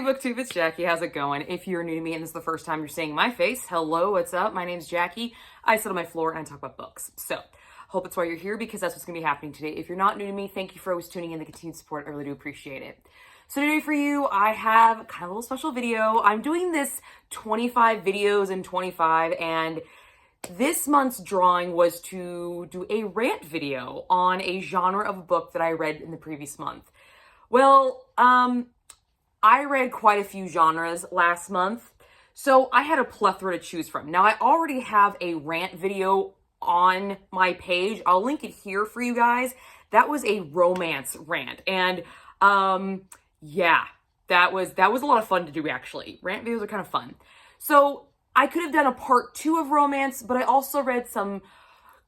Hey booktube, it's Jackie. How's it going? If you're new to me and this is the first time you're seeing my face, hello, what's up? My name's Jackie. I sit on my floor and I talk about books. So, hope it's why you're here because that's what's going to be happening today. If you're not new to me, thank you for always tuning in. The continued support, I really do appreciate it. So today for you, I have kind of a little special video. I'm doing this 25 videos in 25, and this month's drawing was to do a rant video on a genre of a book that I read in the previous month. Well, I read quite a few genres last month, so I had a plethora to choose from. Now, I already have a rant video on my page. I'll link it here for you guys. That was a romance rant, and yeah, that was a lot of fun to do, actually. Rant videos are kind of fun. So I could have done a part 2 of romance, but I also read some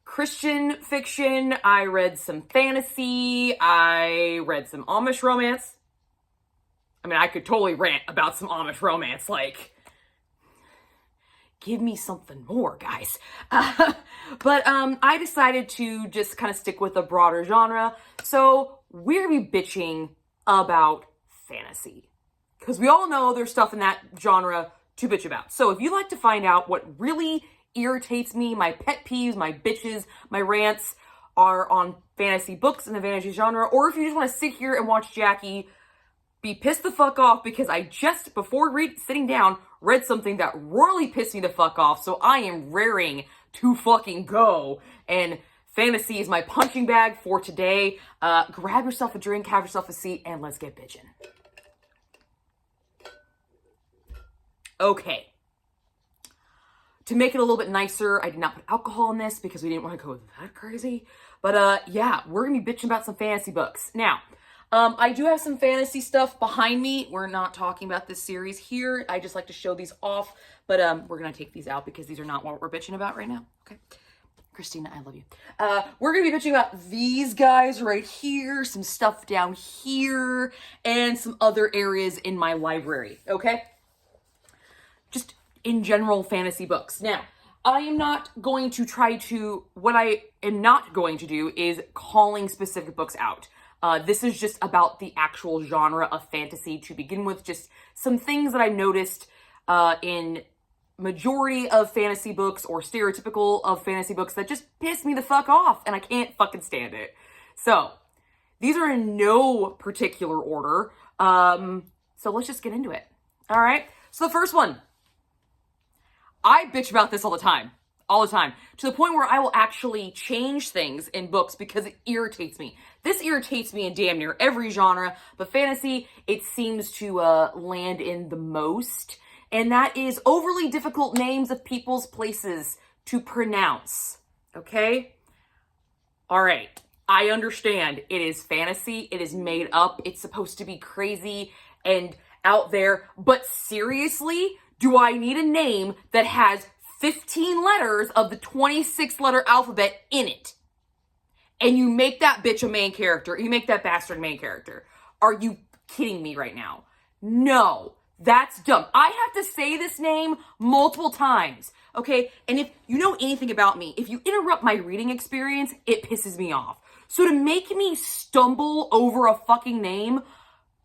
Christian fiction. I read some fantasy. I read some Amish romance. I mean, I could totally rant about some Amish romance, like, give me something more, guys. But I decided to just kind of stick with a broader genre, so we're gonna be bitching about fantasy. Because we all know there's stuff in that genre to bitch about. So if you'd like to find out what really irritates me, my pet peeves, my bitches, my rants are on fantasy books in the fantasy genre, or if you just want to sit here and watch Jackie be pissed the fuck off because I just, before sitting down, read something that royally pissed me the fuck off, so I am raring to fucking go. And fantasy is my punching bag for today. Grab yourself a drink, have yourself a seat, and let's get bitching. Okay. To make it a little bit nicer, I did not put alcohol in this because we didn't want to go that crazy. But yeah, we're going to be bitching about some fantasy books. Now, I do have some fantasy stuff behind me. We're not talking about this series here. I just like to show these off, but we're going to take these out because these are not what we're bitching about right now. Okay. Christina, I love you. We're going to be bitching about these guys right here, some stuff down here, and some other areas in my library, okay? Just in general fantasy books. Now, I am not going to what I am not going to do is calling specific books out. This is just about the actual genre of fantasy to begin with. Just some things that I noticed in majority of fantasy books or stereotypical of fantasy books that just piss me the fuck off and I can't fucking stand it. So, these are in no particular order. So let's just get into it. All right. So the first one. I bitch about this all the time, to the point where I will actually change things in books because it irritates me. This irritates me in damn near every genre, but fantasy, it seems to land in the most, and that is overly difficult names of people's places to pronounce, okay? All right, I understand it is fantasy, it is made up, it's supposed to be crazy and out there, but seriously? Do I need a name that has 15 letters of the 26-letter alphabet in it? And you make that bitch a main character. You make that bastard main character. Are you kidding me right now? No, that's dumb. I have to say this name multiple times, okay? And if you know anything about me, if you interrupt my reading experience, it pisses me off. So to make me stumble over a fucking name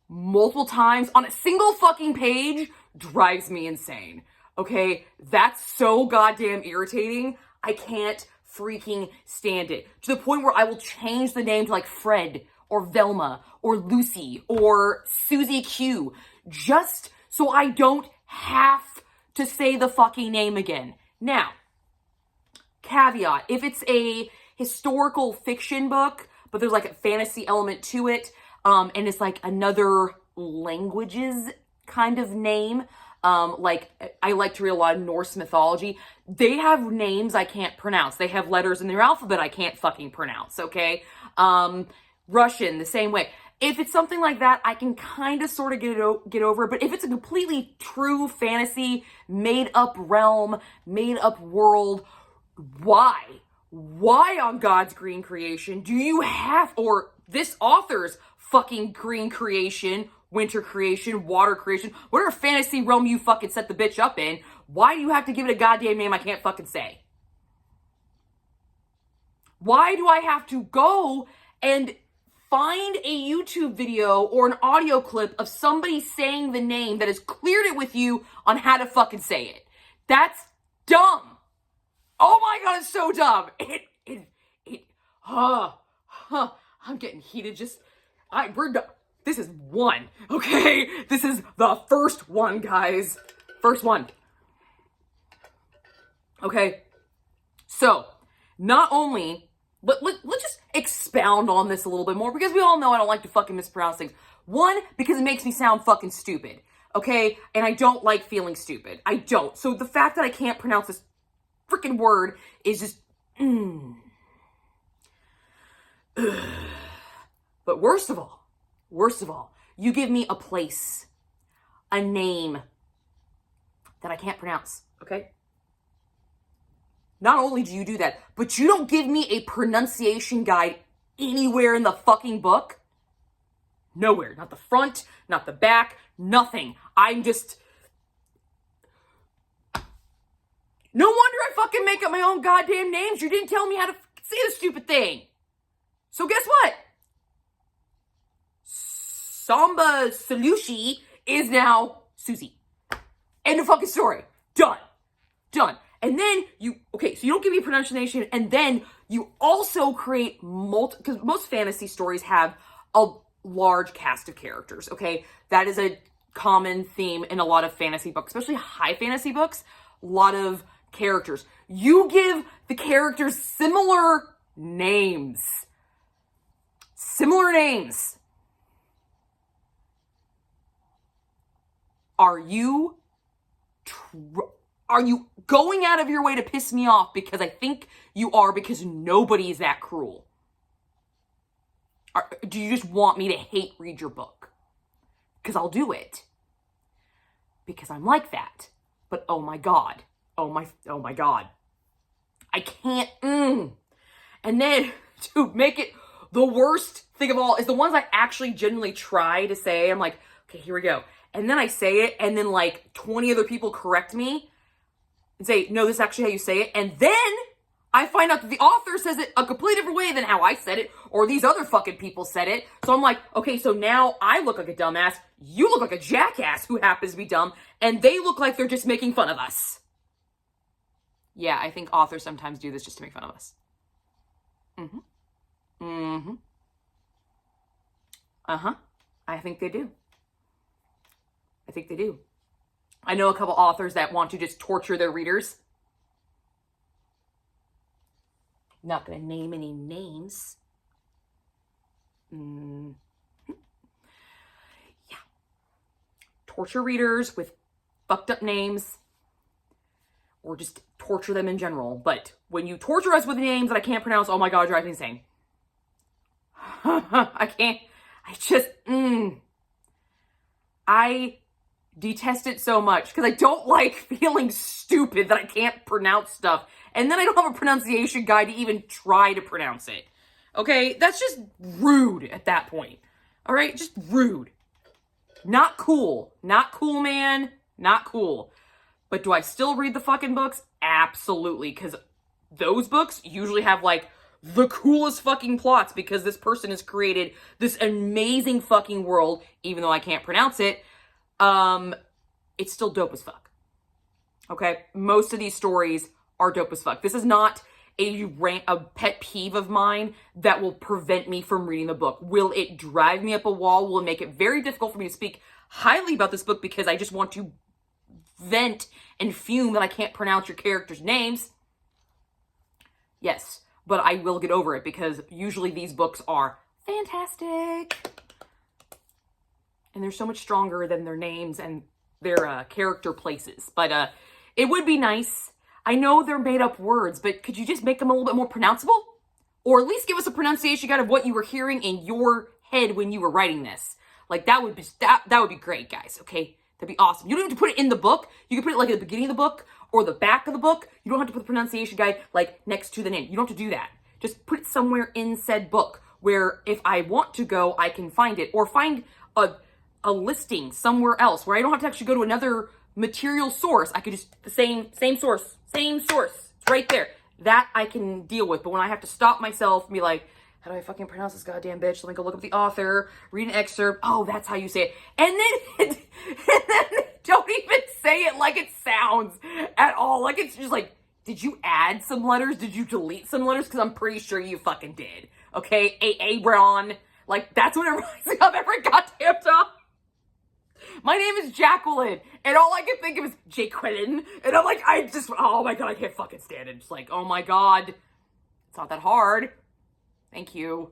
multiple times on a single fucking page drives me insane, okay? That's so goddamn irritating. I can't freaking stand it. To the point where I will change the name to like Fred or Velma or Lucy or Susie Q just so I don't have to say the fucking name again. Now, caveat, if it's a historical fiction book, but there's like a fantasy element to it, and it's like another languages kind of name, like I like to read a lot of Norse mythology. They have names I can't pronounce. They have letters in their alphabet I can't fucking pronounce, okay? Russian, the same way. If it's something like that, I can kind of sort of get over it. But if it's a completely true fantasy, made up realm, made up world, why? Why on God's green creation do you have, or this author's fucking green creation, winter creation, water creation, whatever fantasy realm you fucking set the bitch up in, why do you have to give it a goddamn name I can't fucking say? Why do I have to go and find a YouTube video or an audio clip of somebody saying the name that has cleared it with you on how to fucking say it. That's dumb. Oh my God, it's so dumb. I'm getting heated we're done. This is one, okay? This is the first one, guys. First one. Okay? So, not only, let's just expound on this a little bit more, because we all know I don't like to fucking mispronounce things. One, because it makes me sound fucking stupid, okay? And I don't like feeling stupid. I don't. So the fact that I can't pronounce this freaking word is just, But worst of all, you give me a place, a name that I can't pronounce, okay? Not only do you do that, but you don't give me a pronunciation guide anywhere in the fucking book. Nowhere. Not the front, not the back, nothing. I'm just... No wonder I fucking make up my own goddamn names. You didn't tell me how to say the stupid thing. So guess what? Samba Salushi is now Susie. End of fucking story. Done. And then so you don't give me a pronunciation, and then you also create because most fantasy stories have a large cast of characters, okay? That is a common theme in a lot of fantasy books, especially high fantasy books, a lot of characters. You give the characters similar names. Are you going out of your way to piss me off? Because I think you are, because nobody is that cruel. Do you just want me to hate read your book? Because I'll do it. Because I'm like that. But oh my God. Oh my God. I can't. And then to make it the worst thing of all is the ones I actually genuinely try to say. I'm like, okay, here we go. And then I say it, and then like 20 other people correct me and say, no, this is actually how you say it. And then I find out that the author says it a completely different way than how I said it, or these other fucking people said it. So I'm like, okay, so now I look like a dumbass, you look like a jackass who happens to be dumb, and they look like they're just making fun of us. Yeah, I think authors sometimes do this just to make fun of us. I think they do. I know a couple authors that want to just torture their readers. Not going to name any names. Yeah. Torture readers with fucked up names, or just torture them in general. But when you torture us with names that I can't pronounce, oh my God, drive me insane. I detest it so much because I don't like feeling stupid that I can't pronounce stuff. And then I don't have a pronunciation guide to even try to pronounce it. Okay? That's just rude at that point. All right? Just rude. Not cool. Not cool, man. Not cool. But do I still read the fucking books? Absolutely. Because those books usually have like the coolest fucking plots because this person has created this amazing fucking world, even though I can't pronounce it. It's still dope as fuck. Okay? Most of these stories are dope as fuck. This is not a pet peeve of mine that will prevent me from reading the book. Will it drive me up a wall? Will it make it very difficult for me to speak highly about this book because I just want to vent and fume that I can't pronounce your characters' names? Yes, but I will get over it because usually these books are fantastic. And they're so much stronger than their names and their character places. But it would be nice. I know they're made up words, but could you just make them a little bit more pronounceable? Or at least give us a pronunciation guide of what you were hearing in your head when you were writing this. Like that would be great, guys, okay? That'd be awesome. You don't have to put it in the book. You can put it like at the beginning of the book or the back of the book. You don't have to put the pronunciation guide like next to the name. You don't have to do that. Just put it somewhere in said book where if I want to go, I can find it. Or find a listing somewhere else where I don't have to actually go to another material source. I could just, the same source. It's right there. That I can deal with. But when I have to stop myself and be like, how do I fucking pronounce this goddamn bitch? Let me go look up the author, read an excerpt. Oh, that's how you say it. And then don't even say it like it sounds at all. Like, it's just like, did you add some letters? Did you delete some letters? Because I'm pretty sure you fucking did. Okay? Aaron. Like, that's what it reminds me of every goddamn time. My name is Jacqueline, and all I can think of is Jaqueline. And I'm like, oh my God, I can't fucking stand it. Just like, oh my God. It's not that hard. Thank you.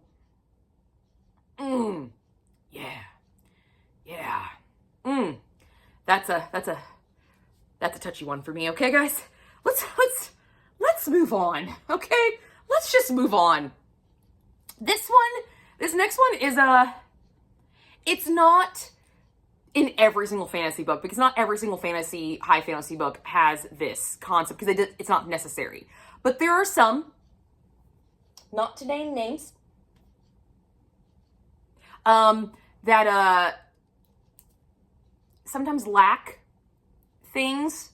Yeah. That's a touchy one for me, okay, guys? Let's move on, okay? Let's just move on. This next one is, it's not in every single fantasy book, because not every single high fantasy book has this concept, because it's not necessary. But there are some, not to name names, that sometimes lack things,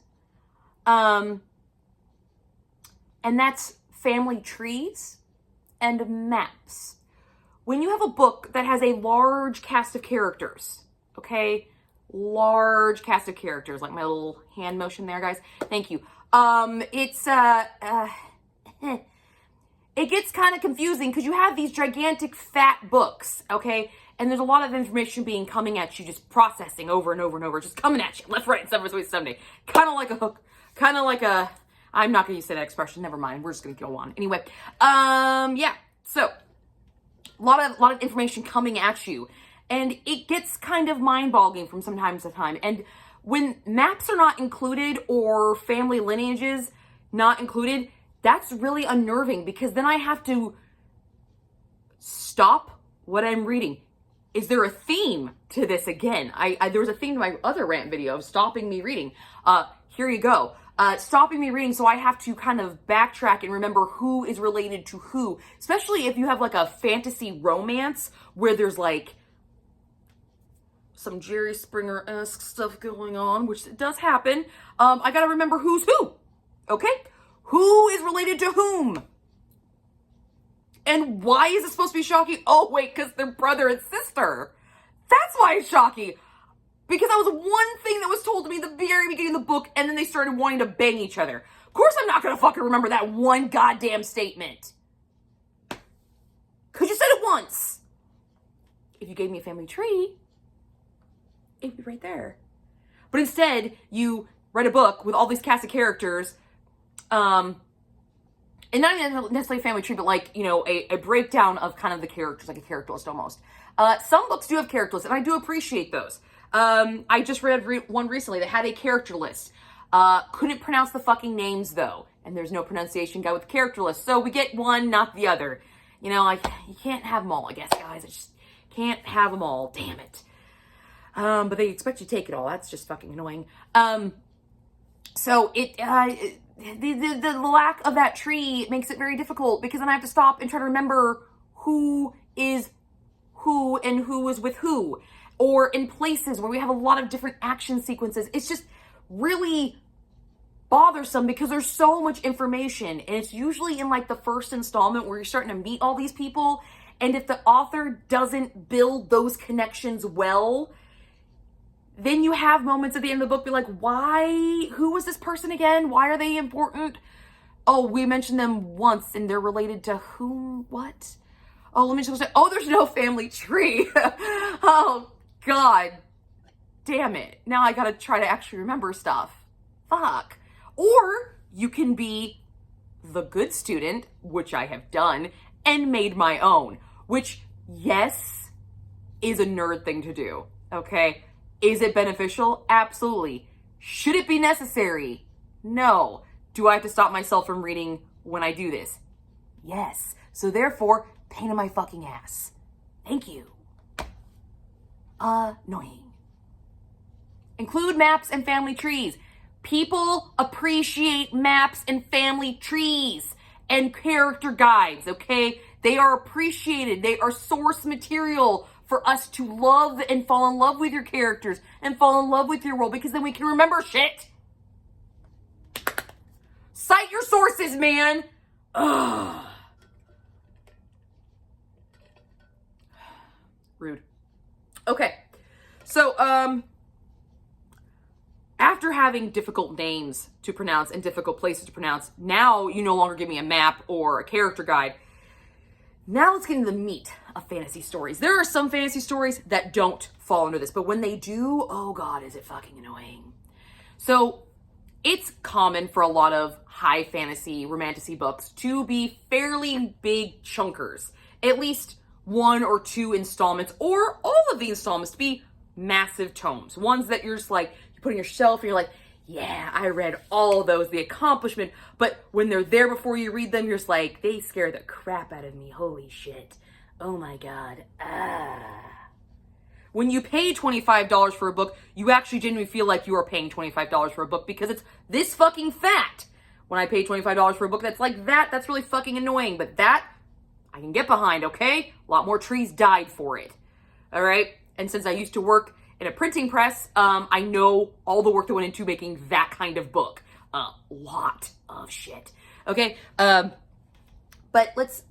and that's family trees and maps. When you have a book that has a large cast of characters, okay, large cast of characters, like my little hand motion there, guys, thank you. It gets kind of confusing because you have these gigantic fat books, okay? And there's a lot of information coming at you, just processing over and over and over, just coming at you, left, right, and sideways, someday. Kind of like a hook, kind of like a, I'm not going to use that expression, never mind, we're just going to go on. Anyway, yeah, so, a lot of information coming at you, and it gets kind of mind-boggling from time to time. And when maps are not included or family lineages not included, that's really unnerving, because then I have to stop what I'm reading. Is there a theme to this again? There was a theme to my other rant video of stopping me reading. Here you go. Stopping me reading, so I have to kind of backtrack and remember who is related to who, especially if you have like a fantasy romance where there's like some Jerry Springer-esque stuff going on, which does happen. I gotta remember who's who, okay? Who is related to whom? And why is it supposed to be shocking? Oh, wait, because they're brother and sister. That's why it's shocking. Because that was one thing that was told to me at the very beginning of the book, and then they started wanting to bang each other. Of course I'm not going to fucking remember that one goddamn statement. Because you said it once. If you gave me a family tree, it'd be right there. But instead, you write a book with all these cast of characters, and not even necessarily a family tree, but like, you know, a breakdown of kind of the characters, like a character list almost. Some books do have character lists, and I do appreciate those. I just read one recently that had a character list. Couldn't pronounce the fucking names, though. And there's no pronunciation guide with the character list. So we get one, not the other. You know, like, you can't have them all, I guess, guys. I just can't have them all. Damn it. But they expect you to take it all. That's just fucking annoying. So the lack of that tree makes it very difficult, because then I have to stop and try to remember who is who and who is with who. Or in places where we have a lot of different action sequences. It's just really bothersome because there's so much information. And it's usually in like the first installment where you're starting to meet all these people. And if the author doesn't build those connections well, then you have moments at the end of the book be like, why? Who was this person again? Why are they important? Oh, we mentioned them once and they're related to whom? What? Oh, let me just say, oh, there's no family tree. Oh, God damn it. Now I gotta try to actually remember stuff. Fuck. Or you can be the good student, which I have done, and made my own, which, yes, is a nerd thing to do, okay? Is it beneficial? Absolutely. Should it be necessary? No. Do I have to stop myself from reading when I do this? Yes. So therefore, pain in my fucking ass. Thank you. Annoying. Include maps and family trees. People appreciate maps and family trees and character guides, okay? They are appreciated. They are source material for us to love and fall in love with your characters and fall in love with your world, because then we can remember shit. Cite your sources, man. Ugh. Rude. Okay. So, after having difficult names to pronounce and difficult places to pronounce, now you no longer give me a map or a character guide. Now let's get into the meat of fantasy stories. There are some fantasy stories that don't fall under this, but when they do, oh God, is it fucking annoying. So it's common for a lot of high fantasy, romantasy books to be fairly big chunkers. At least one or two installments, or all of the installments to be massive tomes. Ones that you're just like, you put on your shelf and you're like, yeah, I read all those, the accomplishment. But when they're there before you read them, you're just like, they scare the crap out of me. Holy shit. Oh my God. When you pay $25 for a book, you actually genuinely feel like you are paying $25 for a book because it's this fucking fat. When I pay $25 for a book that's like that, that's really fucking annoying. But that, I can get behind, okay? A lot more trees died for it. All right? And since I used to work in a printing press, I know all the work that went into making that kind of book. A lot of shit. Okay? But let's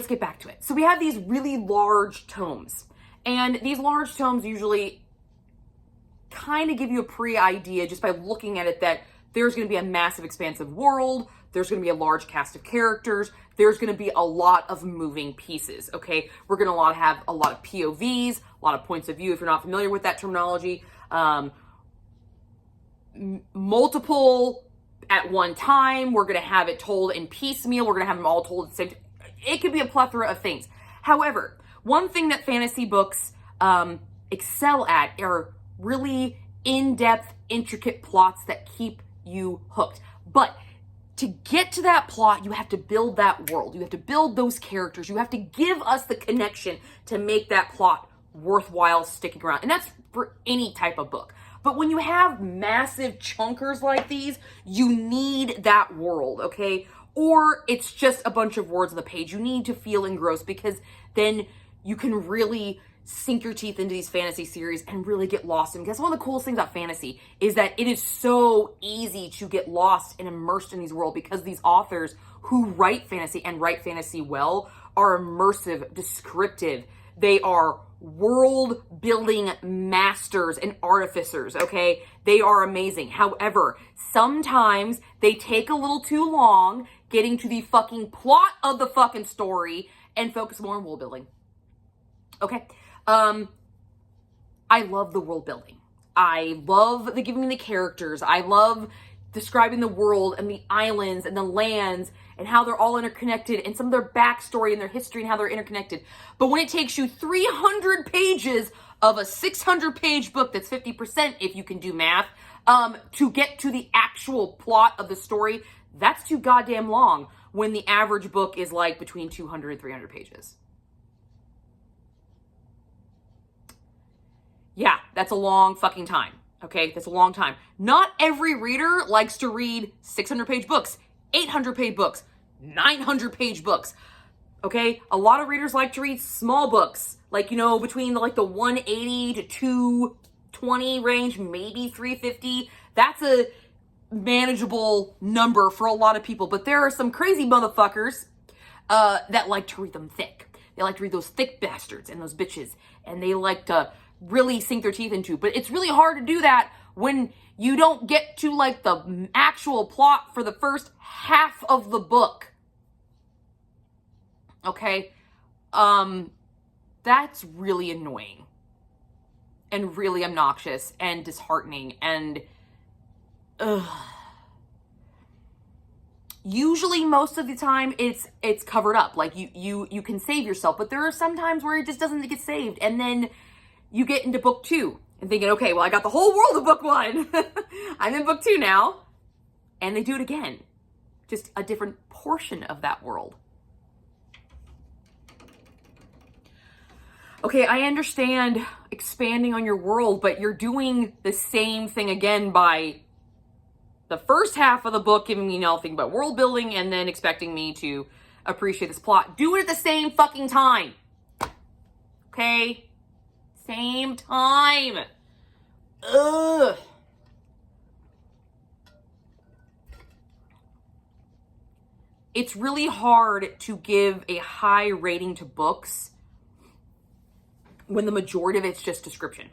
get back to it. So we have these really large tomes. And these large tomes usually kind of give you a pre-idea just by looking at it that there's going to be a massive expansive world. There's going to be a large cast of characters. There's going to be a lot of moving pieces, okay? We're going to have a lot of POVs, a lot of points of view if you're not familiar with that terminology. Multiple at one time. We're going to have it told in piecemeal. We're going to have them all told at the same time. It could be a plethora of things. However, one thing that fantasy books excel at are really in-depth, intricate plots that keep you hooked. But to get to that plot, you have to build that world. You have to build those characters. You have to give us the connection to make that plot worthwhile sticking around. And that's for any type of book. But when you have massive chunkers like these, you need that world, okay? Or it's just a bunch of words on the page. You need to feel engrossed because then you can really sink your teeth into these fantasy series and really get lost in them. Because one of the coolest things about fantasy is that it is so easy to get lost and immersed in these worlds because these authors who write fantasy and write fantasy well are immersive, descriptive. They are world building masters and artificers, okay? They are amazing. However, sometimes they take a little too long getting to the fucking plot of the fucking story and focus more on world building. Okay. I love the world building. I love the giving me the characters. I love describing the world and the islands and the lands and how they're all interconnected and some of their backstory and their history and how they're interconnected. But when it takes you 300 pages of a 600-page book that's 50% if you can do math, to get to the actual plot of the story, that's too goddamn long when the average book is like between 200 and 300 pages. Yeah, that's a long fucking time. Okay, that's a long time. Not every reader likes to read 600-page books, 800-page books, 900-page books. Okay, a lot of readers like to read small books, like, you know, between the 180 to 220 range, maybe 350. That's a manageable number for a lot of people, but there are some crazy motherfuckers that like to read them thick. They like to read those thick bastards and those bitches, and they like to really sink their teeth into. But it's really hard to do that when you don't get to the actual plot for the first half of the book. Okay? That's really annoying and really obnoxious and disheartening and usually most of the time it's covered up. You can save yourself, but there are some times where it just doesn't get saved, and then you get into book 2 and thinking, okay, well, I got the whole world of book 1. I'm in book 2 now. And they do it again. Just a different portion of that world. Okay, I understand expanding on your world, but you're doing the same thing again by the first half of the book giving me nothing but world building and then expecting me to appreciate this plot. Do it at the same fucking time. Okay? Same time. Ugh. It's really hard to give a high rating to books when the majority of it's just description.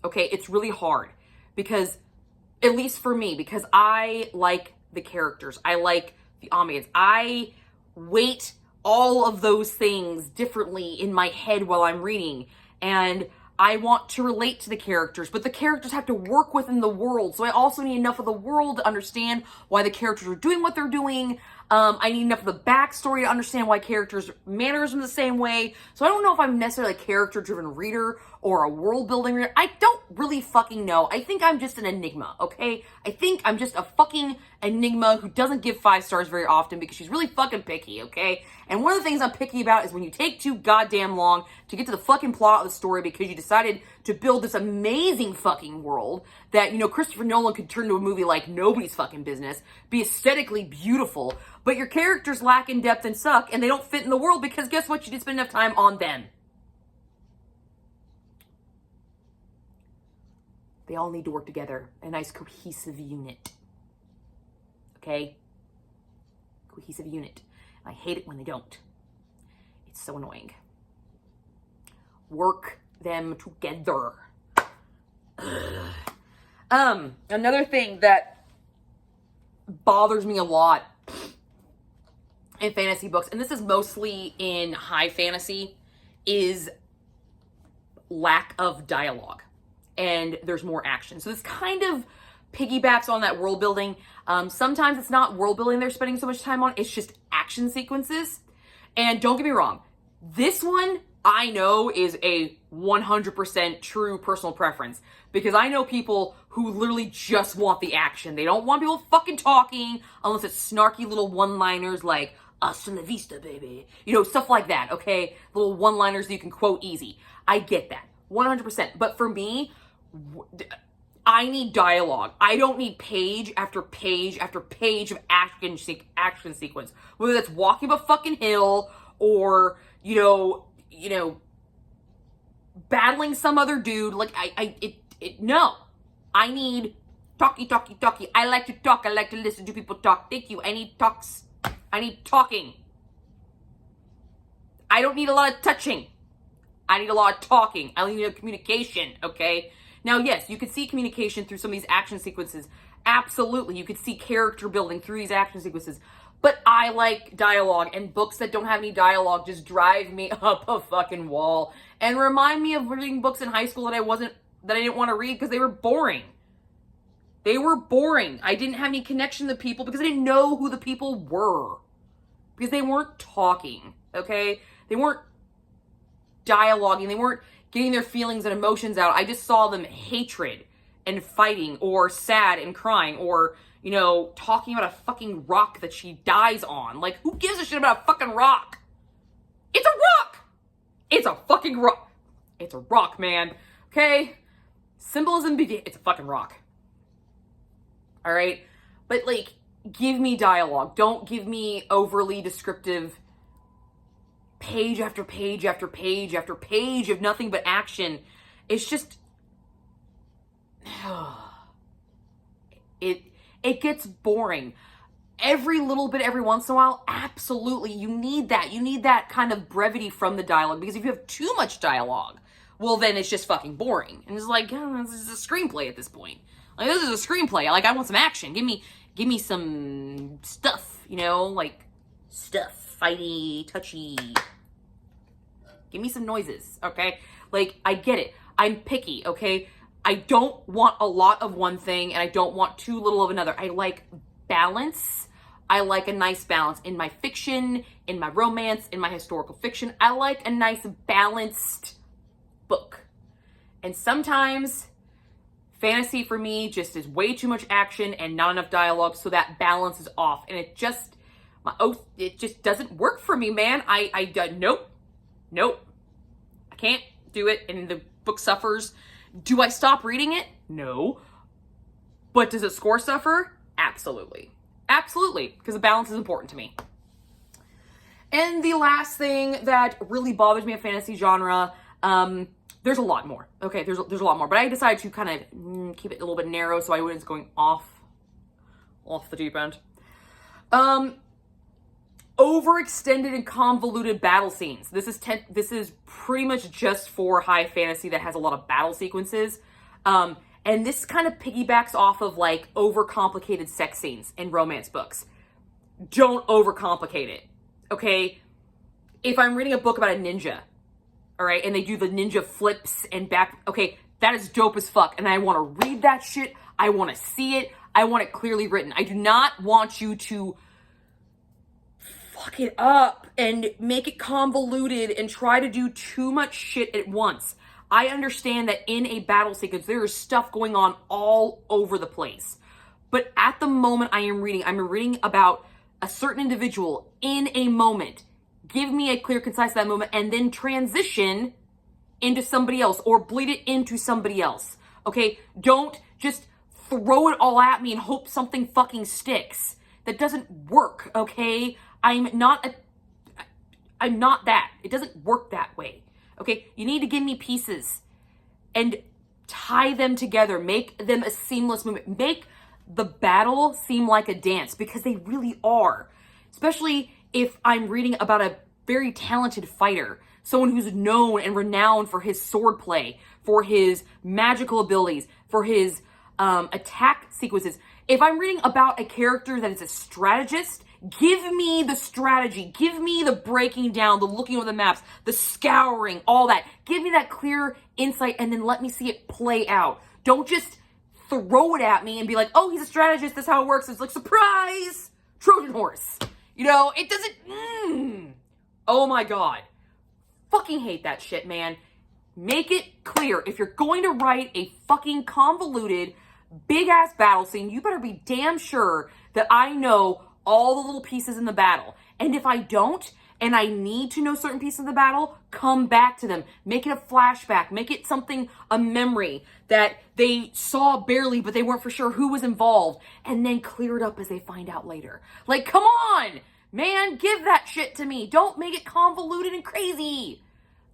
Okay, it's really hard because, at least for me, because I like the characters, I like the ambience, I weight all of those things differently in my head while I'm reading, and I want to relate to the characters, but the characters have to work within the world, so I also need enough of the world to understand why the characters are doing what they're doing. I need enough of the backstory to understand why characters' mannerism the same way. So I don't know if I'm necessarily a character-driven reader or a world-building reader. I don't really fucking know. I think I'm just an enigma, okay? I think I'm just a fucking enigma who doesn't give 5 stars very often because she's really fucking picky, okay? And one of the things I'm picky about is when you take too goddamn long to get to the fucking plot of the story because you decided to build this amazing fucking world that, you know, Christopher Nolan could turn into a movie like nobody's fucking business, be aesthetically beautiful, but your characters lack in depth and suck, and they don't fit in the world because guess what? You didn't spend enough time on them. They all need to work together. A nice cohesive unit. Okay? Cohesive unit. I hate it when they don't. It's so annoying. Work them together. Another thing that bothers me a lot in fantasy books, and this is mostly in high fantasy, is lack of dialogue. And there's more action. So this kind of piggybacks on that world building. Sometimes it's not world building they're spending so much time on, it's just action sequences. And don't get me wrong, this one I know is a 100% true personal preference, because I know people who literally just want the action. They don't want people fucking talking unless it's snarky little one-liners like, hasta la vista, baby. You know, stuff like that, okay? Little one-liners that you can quote easy. I get that, 100%. But for me, I need dialogue. I don't need page after page after page of action sequence. Whether that's walking up a fucking hill or, you know, battling some other dude. Like, no. I need talky. I like to talk. I like to listen to people talk. Thank you. I need talks. I need talking. I don't need a lot of touching. I need a lot of talking. I need a communication, okay? Now, yes, you could see communication through some of these action sequences. Absolutely. You could see character building through these action sequences. But I like dialogue, and books that don't have any dialogue just drive me up a fucking wall and remind me of reading books in high school that I didn't want to read because they were boring. They were boring. I didn't have any connection to people because I didn't know who the people were. Because they weren't talking, okay? They weren't dialoguing. They weren't getting their feelings and emotions out. I just saw them hatred and fighting, or sad and crying, or, you know, talking about a fucking rock that she dies on. Like, who gives a shit about a fucking rock? It's a rock! It's a fucking rock. It's a rock, man. Okay? Symbolism, it's a fucking rock. Alright? But, like, give me dialogue. Don't give me overly descriptive page after page after page after page of nothing but action. It's just, it gets boring. Every little bit, every once in a while, absolutely, you need that. You need that kind of brevity from the dialogue, because if you have too much dialogue, well, then it's just fucking boring. And it's like, oh, this is a screenplay at this point. Like, this is a screenplay. Like, I want some action. Give me some stuff, you know, like stuff. Fighty, touchy. Give me some noises, okay? Like, I get it. I'm picky, okay? I don't want a lot of one thing, and I don't want too little of another. I like balance. I like a nice balance in my fiction, in my romance, in my historical fiction. I like a nice balanced book. And sometimes fantasy for me just is way too much action and not enough dialogue, so that balance is off. And it just doesn't work for me, man. Nope. I can't do it, and the book suffers. Do I stop reading it? No. But does the score suffer? Absolutely. Absolutely, because the balance is important to me. And the last thing that really bothers me in fantasy genre, there's a lot more. Okay, there's a lot more, but I decided to kind of keep it a little bit narrow so I wasn't going off the deep end. overextended and convoluted battle scenes. This is pretty much just for high fantasy that has a lot of battle sequences. And this kind of piggybacks off of like overcomplicated sex scenes in romance books. Don't overcomplicate it, okay? If I'm reading a book about a ninja, all right, and they do the ninja flips and back, okay, that is dope as fuck. And I want to read that shit. I want to see it. I want it clearly written. I do not want you to fuck it up and make it convoluted and try to do too much shit at once. I understand that in a battle sequence, there is stuff going on all over the place. But at the moment I'm reading about a certain individual in a moment. Give me a clear, concise that moment and then transition into somebody else or bleed it into somebody else. Okay? Don't just throw it all at me and hope something fucking sticks. That doesn't work, okay? I'm not that. It doesn't work that way. Okay, you need to give me pieces and tie them together. Make them a seamless movement. Make the battle seem like a dance because they really are. Especially if I'm reading about a very talented fighter, someone who's known and renowned for his swordplay, for his magical abilities, for his attack sequences. If I'm reading about a character that is a strategist, give me the strategy. Give me the breaking down, the looking over the maps, the scouring, all that. Give me that clear insight and then let me see it play out. Don't just throw it at me and be like, oh, he's a strategist, that's how it works. It's like, surprise, Trojan horse. You know, it doesn't, Oh my God. Fucking hate that shit, man. Make it clear. If you're going to write a fucking convoluted, big-ass battle scene, you better be damn sure that I know all the little pieces in the battle. And if I don't, and I need to know certain pieces of the battle, come back to them. Make it a flashback. Make it something, a memory that they saw barely, but they weren't for sure who was involved. And then clear it up as they find out later. Like, come on, man, give that shit to me. Don't make it convoluted and crazy.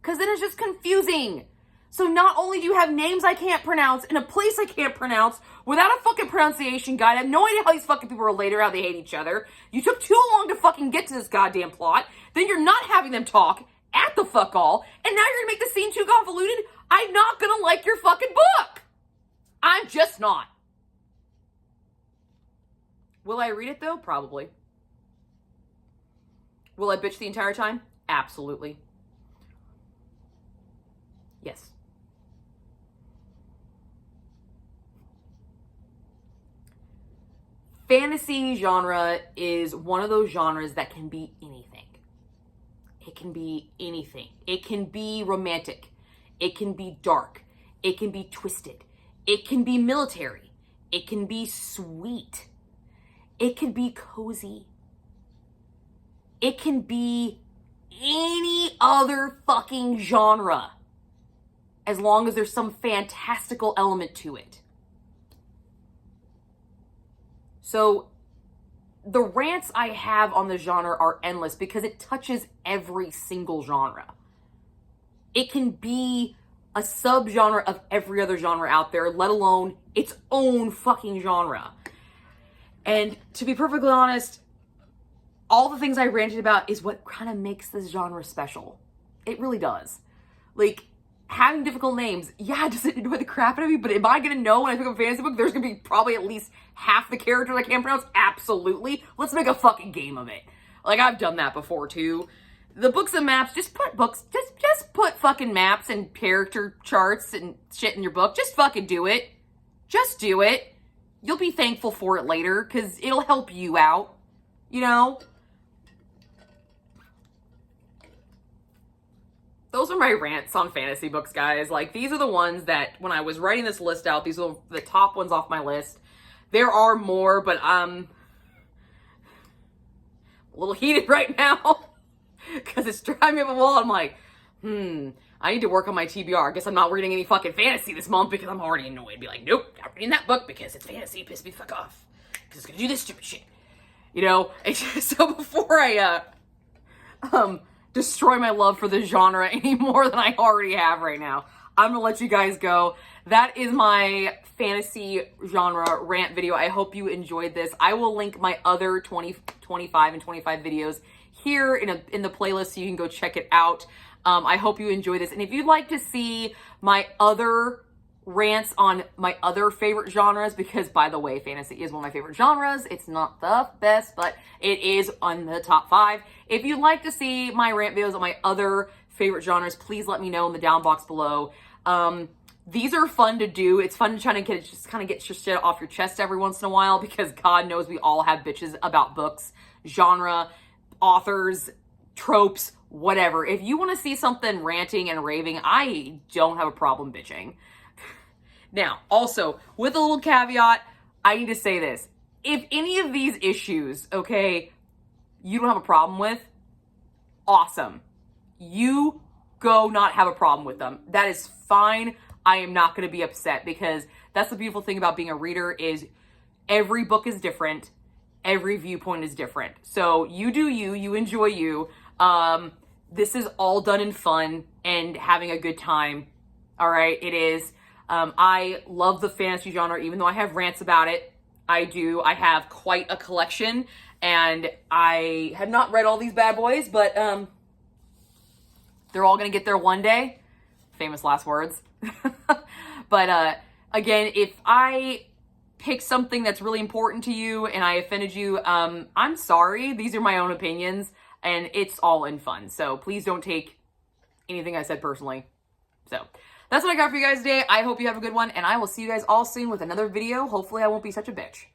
Because then it's just confusing. So not only do you have names I can't pronounce in a place I can't pronounce without a fucking pronunciation guide, I have no idea how these fucking people relate or how they hate each other. You took too long to fucking get to this goddamn plot. Then you're not having them talk at the fuck all. And now you're gonna make the scene too convoluted. I'm not gonna like your fucking book. I'm just not. Will I read it though? Probably. Will I bitch the entire time? Absolutely. Yes. Fantasy genre is one of those genres that can be anything. It can be anything. It can be romantic. It can be dark. It can be twisted. It can be military. It can be sweet. It can be cozy. It can be any other fucking genre, as long as there's some fantastical element to it. So the rants I have on the genre are endless because it touches every single genre. It can be a subgenre of every other genre out there, let alone its own fucking genre. And to be perfectly honest, all the things I ranted about is what kind of makes this genre special. It really does. Like, having difficult names, yeah, does it annoy the crap out of me? But am I going to know when I pick up a fantasy book, there's going to be probably at least half the characters I can't pronounce? Absolutely. Let's make a fucking game of it. Like, I've done that before, too. The books and maps, just put fucking maps and character charts and shit in your book. Just fucking do it. Just do it. You'll be thankful for it later, because it'll help you out. You know? Those are my rants on fantasy books, guys. Like, these are the ones that, when I was writing this list out, these are the top ones off my list. There are more, but I'm a little heated right now because it's driving me up a wall. I'm like, I need to work on my TBR. I guess I'm not reading any fucking fantasy this month because I'm already annoyed. Be like, nope, not reading that book because it's fantasy. Piss me the fuck off because it's going to do this stupid shit. You know? So before I, destroy my love for the genre any more than I already have right now, I'm gonna let you guys go. That is my fantasy genre rant video. I hope you enjoyed this. I will link my other 20, 25, and 25 videos here in the playlist so you can go check it out. I hope you enjoy this. And if you'd like to see my other rants on my other favorite genres, because by the way, fantasy is one of my favorite genres. It's not the best, but it is on the top 5. If you'd like to see my rant videos on my other favorite genres, please let me know in the down box below. These are fun to do. It's fun to try to get your shit off your chest every once in a while, because God knows we all have bitches about books, genre, authors, tropes, whatever. If you want to see something ranting and raving, I don't have a problem bitching. Now, also, with a little caveat, I need to say this. If any of these issues, okay, you don't have a problem with, awesome. You go not have a problem with them. That is fine. I am not going to be upset, because that's the beautiful thing about being a reader is every book is different. Every viewpoint is different. So you do you, you enjoy you. This is all done in fun and having a good time. All right, it is. I love the fantasy genre, even though I have rants about it. I do. I have quite a collection, and I have not read all these bad boys, but they're all going to get there one day. Famous last words. But again, if I pick something that's really important to you and I offended you, I'm sorry. These are my own opinions, and it's all in fun. So please don't take anything I said personally. So that's what I got for you guys today. I hope you have a good one, and I will see you guys all soon with another video. Hopefully I won't be such a bitch.